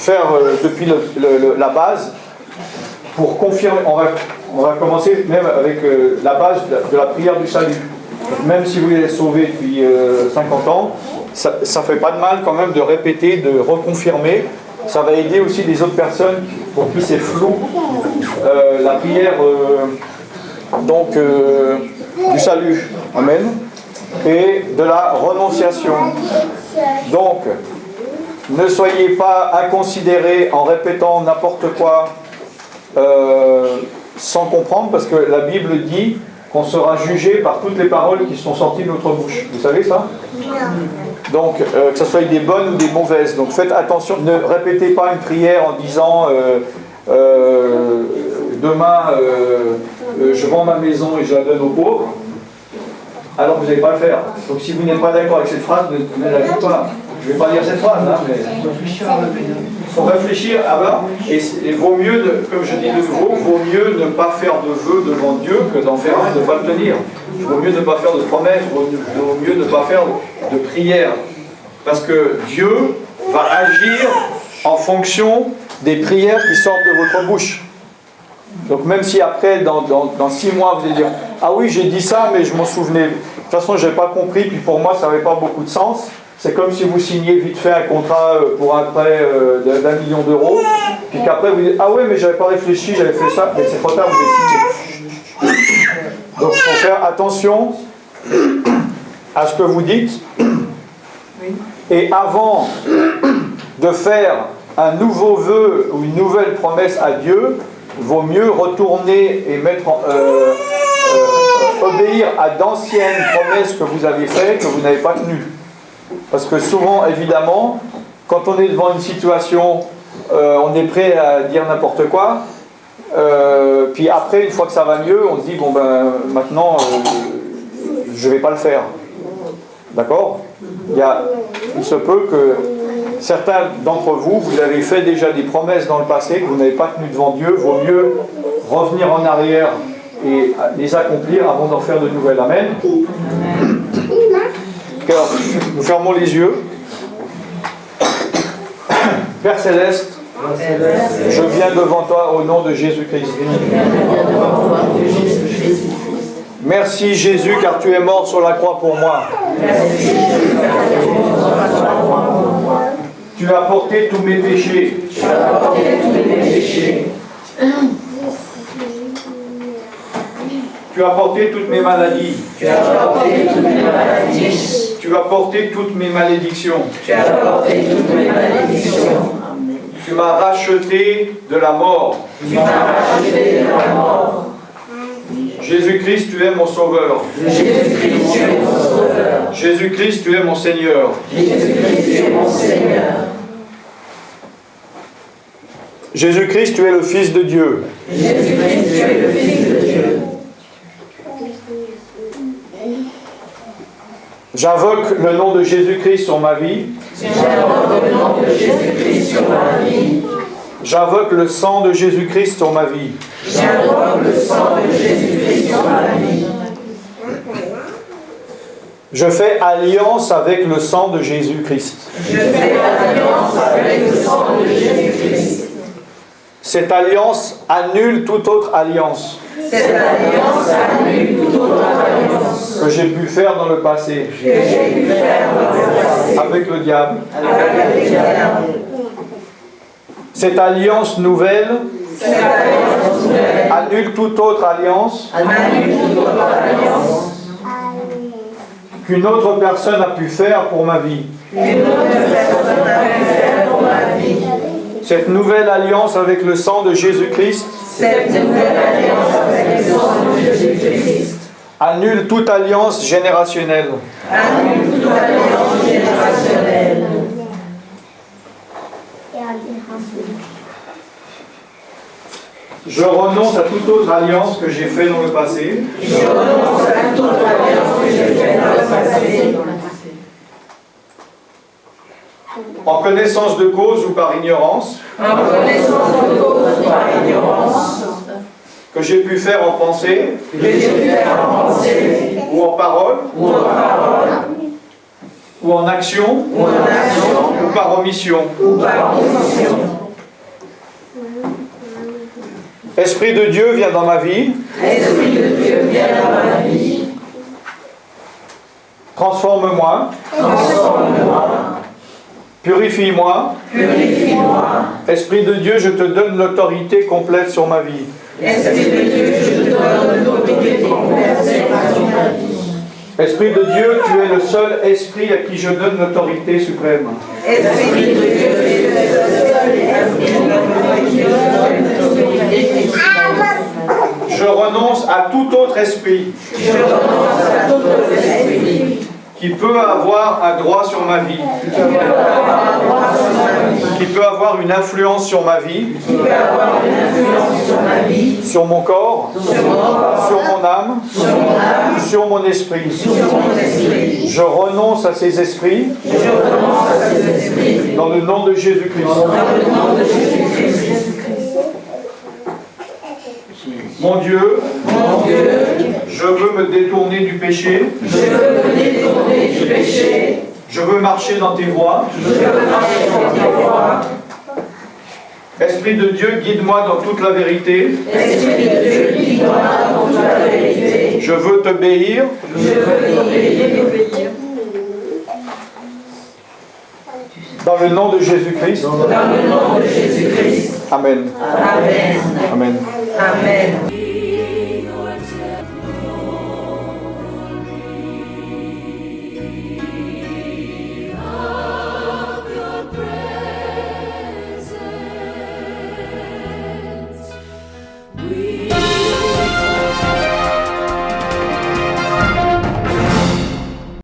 faire depuis la base pour confirmer. On va commencer même avec la base de la prière du salut. Même si vous êtes sauvé depuis 50 ans, ça ne fait pas de mal quand même de répéter, de reconfirmer. Ça va aider aussi les autres personnes pour qui c'est flou. La prière du salut. Amen. Et de la renonciation. Donc, ne soyez pas inconsidérés en répétant n'importe quoi sans comprendre, parce que la Bible dit qu'on sera jugé par toutes les paroles qui sont sorties de notre bouche. Vous savez ça? Donc, que ce soit des bonnes ou des mauvaises. Donc, faites attention. Ne répétez pas une prière en disant demain, je vends ma maison et je la donne aux pauvres. Alors, vous n'allez pas le faire. Donc, si vous n'êtes pas d'accord avec cette phrase, ne la dites pas. Je ne vais pas lire cette phrase, hein, mais il faut réfléchir avant. Et vaut mieux, comme je dis de nouveau, vaut mieux ne pas faire de vœux devant Dieu que d'en faire un et de ne pas le tenir. Il vaut mieux ne pas faire de promesses, vaut mieux ne pas faire de prières. Parce que Dieu va agir en fonction des prières qui sortent de votre bouche. Donc même si après, dans 6 mois, vous allez dire « Ah oui, j'ai dit ça, mais je m'en souvenais. De toute façon, je n'avais pas compris, puis pour moi, ça n'avait pas beaucoup de sens. » C'est comme si vous signiez vite fait un contrat pour un prêt d'1 million d'euros, puis qu'après vous dites « Ah oui, mais j'avais pas réfléchi, j'avais fait ça. » Mais c'est trop tard, vous avez signé. Donc il faut faire attention à ce que vous dites. Et avant de faire un nouveau vœu ou une nouvelle promesse à Dieu, vaut mieux retourner et obéir à d'anciennes promesses que vous avez faites, que vous n'avez pas tenues. Parce que souvent, évidemment, quand on est devant une situation, on est prêt à dire n'importe quoi, puis après, une fois que ça va mieux, on se dit, bon ben, maintenant, je ne vais pas le faire. D'accord? Il se peut que certains d'entre vous, vous avez fait déjà des promesses dans le passé que vous n'avez pas tenues devant Dieu. Vaut mieux revenir en arrière et les accomplir avant d'en faire de nouvelles. Amen. Alors, nous fermons les yeux. Père Céleste, je viens devant toi au nom de Jésus-Christ. Merci Jésus, car tu es mort sur la croix pour moi. Tu as porté tous mes péchés. Tu as porté toutes mes maladies. Tu as porté toutes mes malédictions. Tu m'as racheté de la mort. Jésus-Christ, tu es mon sauveur. Jésus-Christ, tu es mon Seigneur. Jésus-Christ, tu es le Fils de Dieu. J'invoque le nom de Jésus-Christ sur ma vie. J'invoque le sang de Jésus-Christ sur ma vie. Je fais alliance avec le sang de Jésus-Christ. Cette alliance annule toute autre alliance. Que j'ai pu faire dans le passé. Avec le diable. Cette alliance nouvelle annule toute autre alliance qu'une autre personne a pu faire pour ma vie. Cette nouvelle alliance avec le sang de Jésus-Christ annule toute alliance générationnelle. Je renonce à toute autre alliance que j'ai faite dans le passé. En connaissance de cause ou par ignorance. Que j'ai pu faire en pensée. Ou en parole. Ou en action. ou par omission. Esprit de Dieu, viens dans ma vie. Transforme-moi. Purifie-moi. Esprit de Dieu, je te donne l'autorité complète sur ma vie. Esprit de Dieu, je te donne l'autorité complète sur ma vie. Esprit de Dieu, tu es le seul esprit à qui je donne l'autorité suprême. Esprit de Dieu, tu es le seul esprit à qui je donne l'autorité suprême. Je renonce à tout autre esprit. Je renonce à tout autre esprit qui peut avoir un droit sur ma vie, qui peut avoir une influence sur ma vie, sur mon corps, sur mon âme, sur mon esprit. Je renonce à ces esprits dans le nom de Jésus-Christ. Mon Dieu, je veux me détourner du péché. Je veux marcher dans tes voies. Esprit de Dieu, guide-moi dans toute la vérité. Je veux t'obéir. Dans le nom de Jésus-Christ. Dans le nom de Jésus-Christ. Amen. Amen. Amen. Amen.